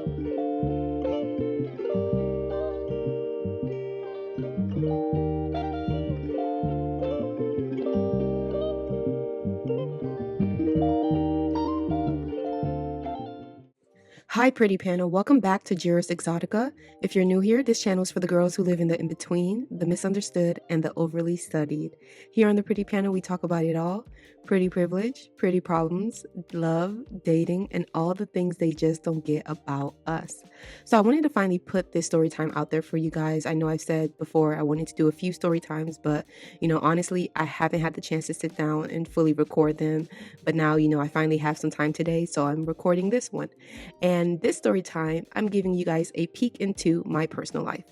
Hi, pretty panel. Welcome back to Juris Exotica. If you're new here, this channel is for the girls who live in the in-between, the misunderstood, and the overly studied. Here on the pretty panel, we talk about it all: pretty privilege, pretty problems, love, dating, and all the things they just don't get about us. So I wanted to finally put this story time out there for you guys. I know I've said before I wanted to do a few story times, but honestly, I haven't had the chance to sit down and fully record them. But now, I finally have some time today, so I'm recording this one. And this story time, I'm giving you guys a peek into my personal life.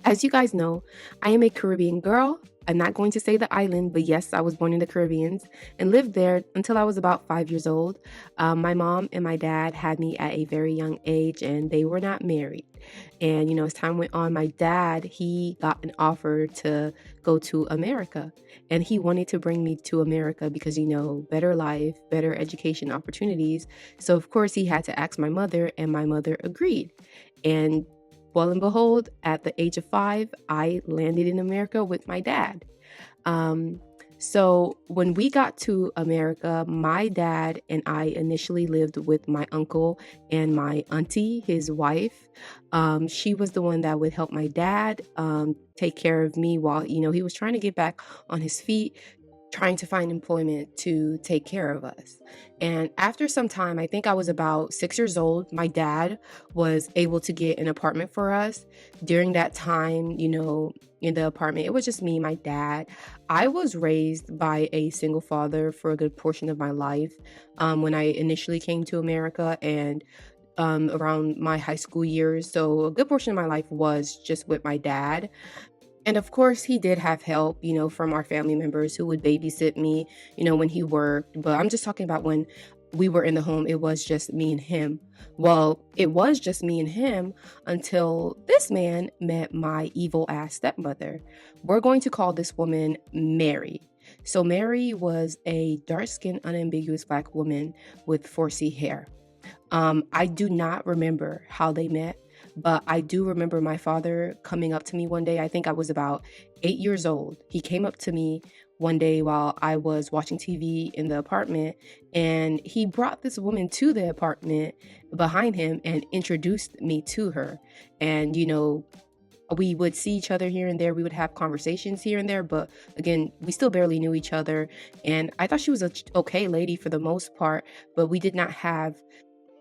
As you guys know, I am a Caribbean girl. I'm not going to say the island, but yes, I was born in the Caribbean and lived there until I was about 5 years old. My mom and my dad had me at a very young age, and they were not married. And, as time went on, my dad, he got an offer to go to America, and he wanted to bring me to America because, better life, better education opportunities. So, of course, he had to ask my mother, and my mother agreed. And well and behold, at the age of 5, I landed in America with my dad. So when we got to America, my dad and I initially lived with my uncle and my auntie, his wife. She was the one that would help my dad take care of me while, he was trying to get back on his feet, trying to find employment to take care of us. And after some time, I think I was about 6 years old, my dad was able to get an apartment for us. During that time, in the apartment, it was just me, my dad. I was raised by a single father for a good portion of my life. When I initially came to America and around my high school years. So a good portion of my life was just with my dad. And of course, he did have help, from our family members who would babysit me, when he worked. But I'm just talking about when we were in the home, it was just me and him. Well, it was just me and him until this man met my evil ass stepmother. We're going to call this woman Mary. So Mary was a dark-skinned, unambiguous Black woman with 4C hair. I do not remember how they met, but I do remember my father coming up to me one day. I think I was about 8 years old. He came up to me one day while I was watching TV in the apartment, and he brought this woman to the apartment behind him and introduced me to her. And, we would see each other here and there. We would have conversations here and there, but again, we still barely knew each other. And I thought she was a okay lady for the most part, but we did not have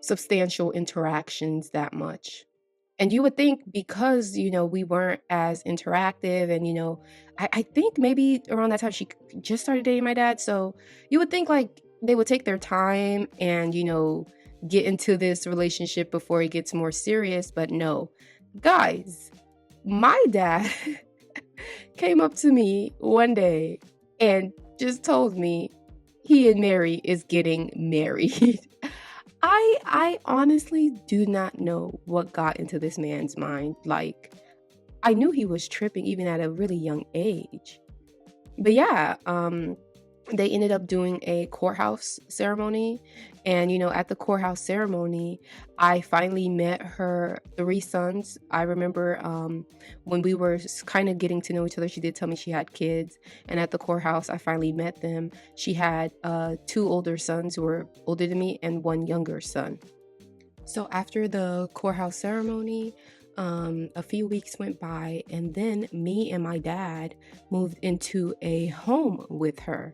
substantial interactions that much. And you would think because, we weren't as interactive and, I think maybe around that time she just started dating my dad. So you would think like they would take their time and, get into this relationship before it gets more serious. But no, guys, my dad came up to me one day and just told me he and Mary is getting married. I honestly do not know what got into this man's mind. Like, I knew he was tripping even at a really young age. But yeah, they ended up doing a courthouse ceremony. And, at the courthouse ceremony, I finally met her 3 sons. I remember when we were kind of getting to know each other, she did tell me she had kids. And at the courthouse, I finally met them. She had 2 older sons who were older than me and 1 younger son. So after the courthouse ceremony, a few weeks went by, and then me and my dad moved into a home with her.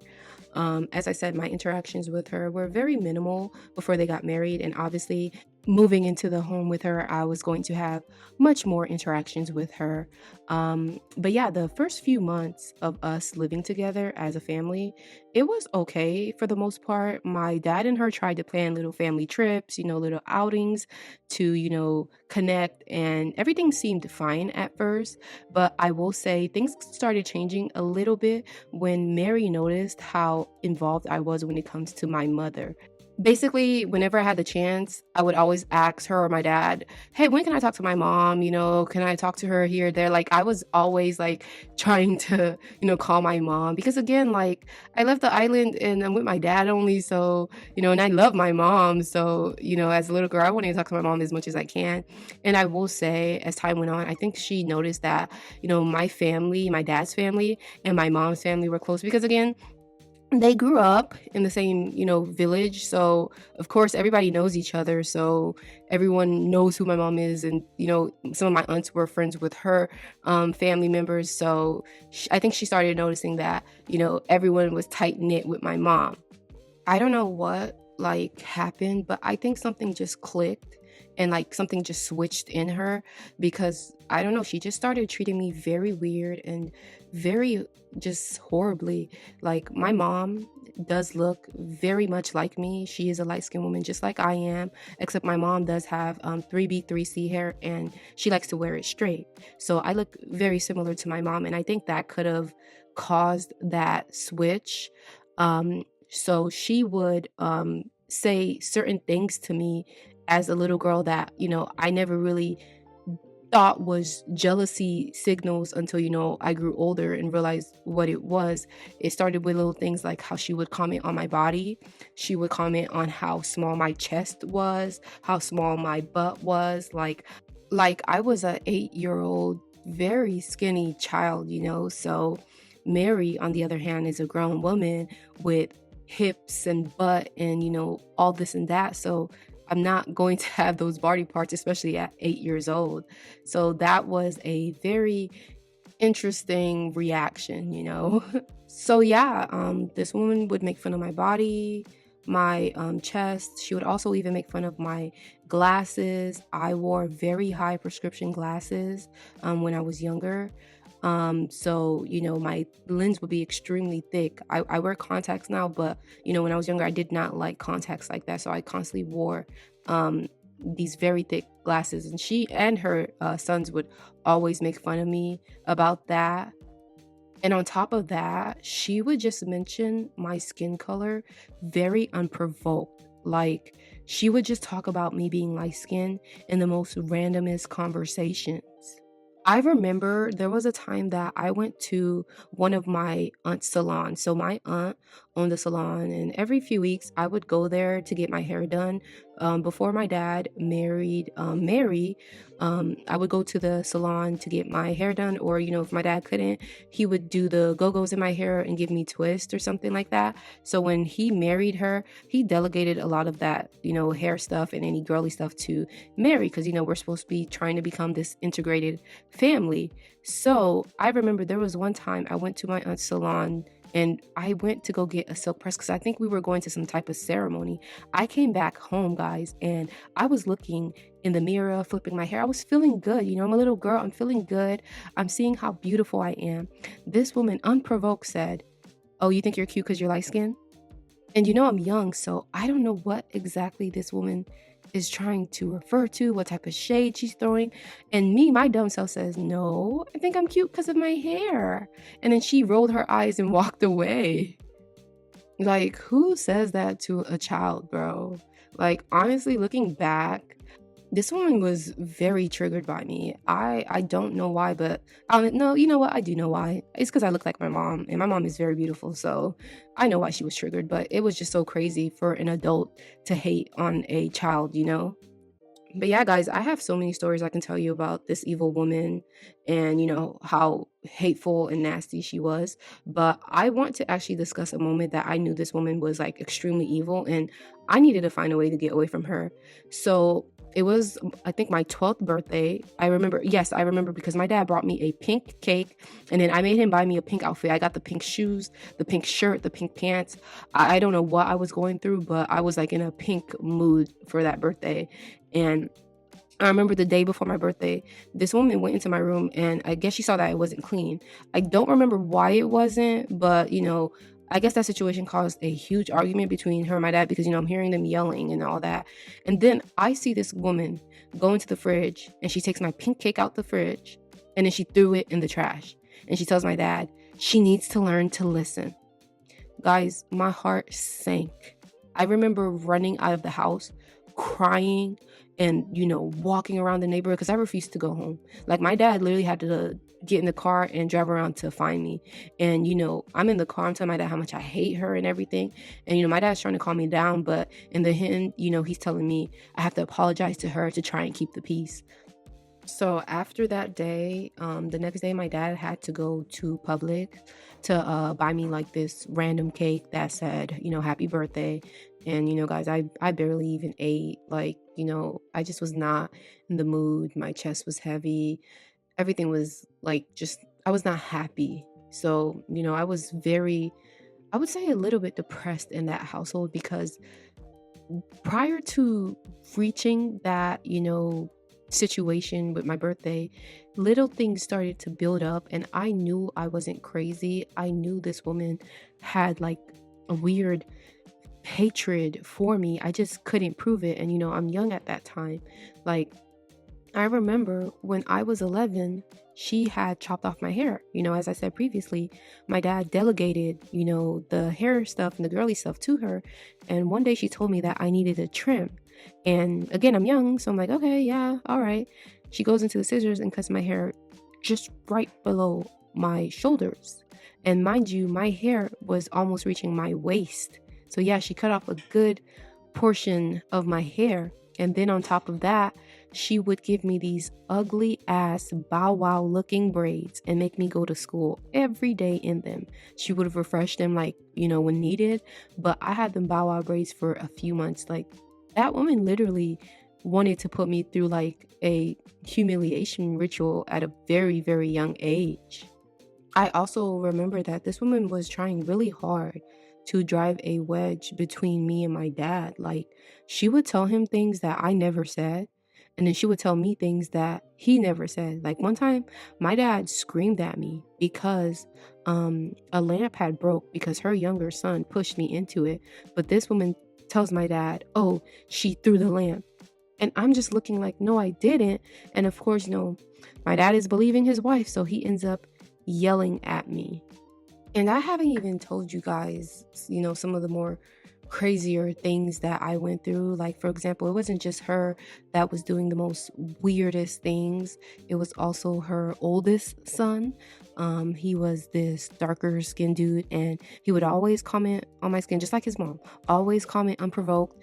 As I said, my interactions with her were very minimal before they got married, and obviously moving into the home with her, I was going to have much more interactions with her. But yeah, the first few months of us living together as a family, it was okay for the most part. My dad and her tried to plan little family trips, little outings to, connect, and everything seemed fine at first. But I will say things started changing a little bit when Mary noticed how involved I was when it comes to my mother. Basically, whenever I had the chance, I would always ask her or my dad, "Hey, when can I talk to my mom? Can I talk to her here or there?" Like, I was always, like, trying to, call my mom because, again, like, I left the island and I'm with my dad only, so, and I love my mom. So, as a little girl, I wanted to talk to my mom as much as I can. And I will say, as time went on, I think she noticed that, my family, my dad's family and my mom's family were close because, again, they grew up in the same, village. So, of course, everybody knows each other. So, everyone knows who my mom is. And, some of my aunts were friends with her family members. So, I think she started noticing that, everyone was tight knit with my mom. I don't know what like happened, but I think something just clicked and like something just switched in her because I don't know, she just started treating me very weird and very just horribly. Like my mom does look very much like me. She is a light-skinned woman just like I am, except my mom does have 3B, 3C hair and she likes to wear it straight. So I look very similar to my mom and I think that could have caused that switch. So she would say certain things to me as a little girl that, I never really thought was jealousy signals until, I grew older and realized what it was. It started with little things like how she would comment on my body. She would comment on how small my chest was, how small my butt was. Like I was a 8-year old, very skinny child, So Mary, on the other hand, is a grown woman with hips and butt and, all this and that. So I'm not going to have those body parts, especially at 8 years old. So that was a very interesting reaction. So yeah, this woman would make fun of my body, my chest. She would also even make fun of my glasses. I wore very high prescription glasses when I was younger. So, my lens would be extremely thick. I wear contacts now, but, when I was younger, I did not like contacts like that. So I constantly wore these very thick glasses. And she and her sons would always make fun of me about that. And on top of that, she would just mention my skin color very unprovoked. Like, she would just talk about me being light skinned in the most randomest conversations. I remember there was a time that I went to one of my aunt's salons. So my aunt owned a salon, and every few weeks I would go there to get my hair done. Before my dad married Mary, I would go to the salon to get my hair done, or if my dad couldn't, he would do the go-go's in my hair and give me twists or something like that. So when he married her, he delegated a lot of that, hair stuff and any girly stuff to Mary because we're supposed to be trying to become this integrated family. So I remember there was one time I went to my aunt's salon and I went to go get a silk press because I think we were going to some type of ceremony. I came back home, guys, and I was looking in the mirror, flipping my hair. I was feeling good. I'm a little girl. I'm feeling good. I'm seeing how beautiful I am. This woman, unprovoked, said, "Oh, you think you're cute because you're light skinned?" And I'm young, so I don't know what exactly this woman is trying to refer to, what type of shade she's throwing. And me, my dumb self says, "No, I think I'm cute because of my hair." And then she rolled her eyes and walked away. Like, who says that to a child, bro? Like, honestly, looking back, this woman was very triggered by me. I don't know why, but no, you know what? I do know why. It's because I look like my mom, and my mom is very beautiful, so I know why she was triggered. But it was just so crazy for an adult to hate on a child. But yeah, guys, I have so many stories I can tell you about this evil woman and, how hateful and nasty she was. But I want to actually discuss a moment that I knew this woman was like extremely evil and I needed to find a way to get away from her. So it was, I think, my 12th birthday. Yes, I remember because my dad brought me a pink cake and then I made him buy me a pink outfit. I got the pink shoes, the pink shirt, the pink pants. I don't know what I was going through, but I was like in a pink mood for that birthday. And I remember the day before my birthday, this woman went into my room and I guess she saw that it wasn't clean. I don't remember why it wasn't, but I guess that situation caused a huge argument between her and my dad because, I'm hearing them yelling and all that. And then I see this woman go into the fridge and she takes my pink cake out the fridge and then she threw it in the trash. And she tells my dad, she needs to learn to listen. Guys, my heart sank. I remember running out of the house, crying, and walking around the neighborhood because I refused to go home. Like, my dad literally had to get in the car and drive around to find me. And I'm in the car, I'm telling my dad how much I hate her and everything. And my dad's trying to calm me down, but in the end, he's telling me I have to apologize to her to try and keep the peace. So after that day, the next day my dad had to go to Publix to buy me like this random cake that said, happy birthday. And guys, I barely even ate. Like, I just was not in the mood. My chest was heavy. Everything was like, just, I was not happy. So, I was very, I would say, a little bit depressed in that household because prior to reaching that, situation with my birthday, little things started to build up, and I knew I wasn't crazy. I knew this woman had like a weird hatred for me. I just couldn't prove it. And I'm young at that time. Like, I remember when I was 11, she had chopped off my hair. As I said previously, my dad delegated, the hair stuff and the girly stuff to her. And one day she told me that I needed a trim. And again, I'm young, so I'm like, okay, yeah, all right. She goes into the scissors and cuts my hair just right below my shoulders. And mind you, my hair was almost reaching my waist. So yeah, she cut off a good portion of my hair. And then on top of that, she would give me these ugly ass bow wow looking braids and make me go to school every day in them. She would have refreshed them like, when needed, but I had them bow wow braids for a few months. Like, that woman literally wanted to put me through like a humiliation ritual at a very, very young age. I also remember that this woman was trying really hard to drive a wedge between me and my dad. Like, she would tell him things that I never said, and then she would tell me things that he never said. Like, one time, my dad screamed at me because a lamp had broke because her younger son pushed me into it. But this woman tells my dad, "Oh, she threw the lamp." And I'm just looking like, no, I didn't. And of course, my dad is believing his wife, so he ends up yelling at me. And I haven't even told you guys, some of the more crazier things that I went through. Like, for example, it wasn't just her that was doing the most weirdest things. It was also her oldest son. He was this darker skinned dude, and he would always comment on my skin, just like his mom, always comment unprovoked.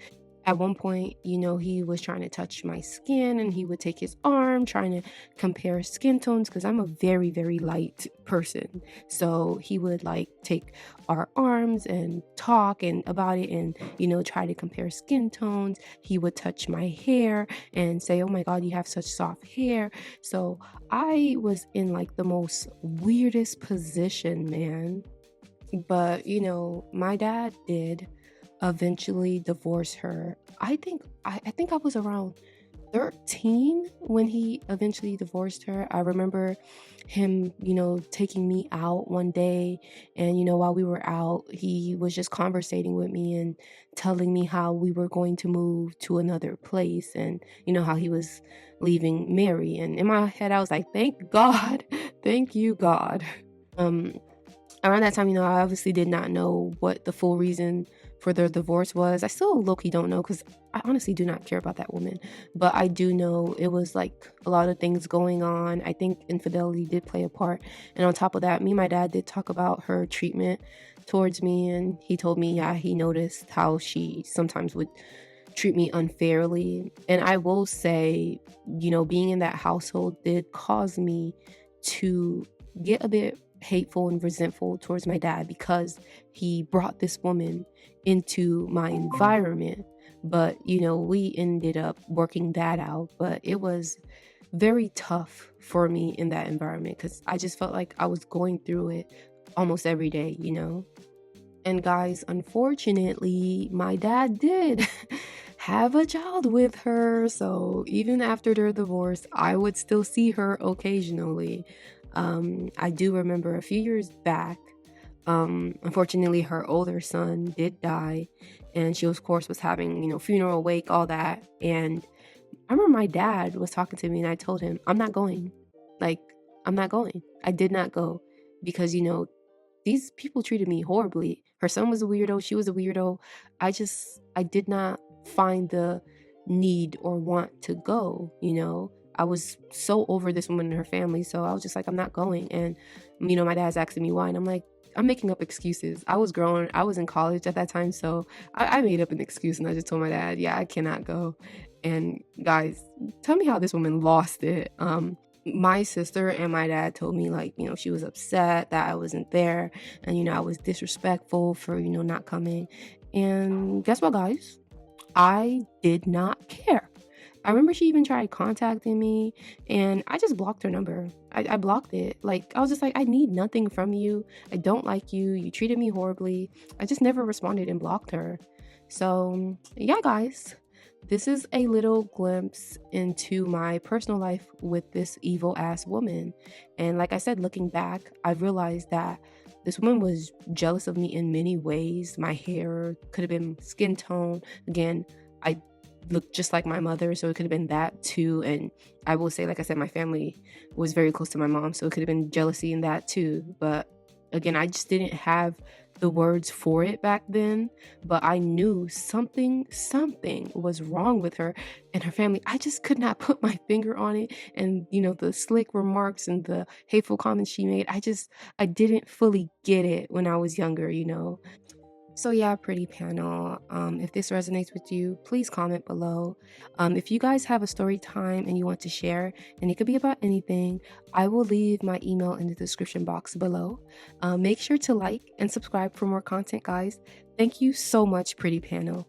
At one point, he was trying to touch my skin, and he would take his arm trying to compare skin tones because I'm a very, very light person. So he would like take our arms and talk and about it and, try to compare skin tones. He would touch my hair and say, "Oh my God, you have such soft hair." So I was in like the most weirdest position, man. But, my dad did eventually divorce her. I think I was around 13 when he eventually divorced her. I remember him, taking me out one day, and while we were out, he was just conversating with me and telling me how we were going to move to another place, and how he was leaving Mary. And in my head I was like, thank God. Thank you, God. um Around that time, I obviously did not know what the full reason for their divorce was. I still low-key don't know because I honestly do not care about that woman. But I do know it was like a lot of things going on. I think infidelity did play a part. And on top of that, me and my dad did talk about her treatment towards me. And he told me, yeah, he noticed how she sometimes would treat me unfairly. And I will say, being in that household did cause me to get a bit hateful and resentful towards my dad because he brought this woman into my environment. But we ended up working that out. But it was very tough for me in that environment because I just felt like I was going through it almost every day. And guys, unfortunately, my dad did have a child with her. So even after their divorce, I would still see her occasionally. I do remember a few years back, unfortunately, her older son did die, and she, of course, was having, funeral, wake, all that. And I remember my dad was talking to me, and I told him, I'm not going. Like, I'm not going. I did not go because, these people treated me horribly. Her son was a weirdo, she was a weirdo. I did not find the need or want to go, you know. I was so over this woman and her family, so I was just like, I'm not going. And my dad's asking me why, and I'm like, I'm making up excuses. I was grown, I was in college at that time, so I made up an excuse and I just told my dad, yeah, I cannot go. And guys, tell me how this woman lost it. My sister and my dad told me, like, she was upset that I wasn't there, and I was disrespectful for not coming. And guess what, guys? I did not care. I remember she even tried contacting me, and I just blocked her number. I blocked it. Like, I was just like, I need nothing from you. I don't like you. You treated me horribly. I just never responded and blocked her. So yeah, guys, this is a little glimpse into my personal life with this evil ass woman. And like I said, looking back, I've realized that this woman was jealous of me in many ways. My hair could have been skin tone. Again, I looked just like my mother, so it could have been that too. And I will say, like I said, my family was very close to my mom, so it could have been jealousy in that too. But again, I just didn't have the words for it back then, but I knew something was wrong with her and her family. I just could not put my finger on it. And the slick remarks and the hateful comments she made, I didn't fully get it when I was younger. So yeah, pretty panel. If this resonates with you, please comment below. If you guys have a story time and you want to share, and it could be about anything, I will leave my email in the description box below. Make sure to like and subscribe for more content, guys. Thank you so much, pretty panel.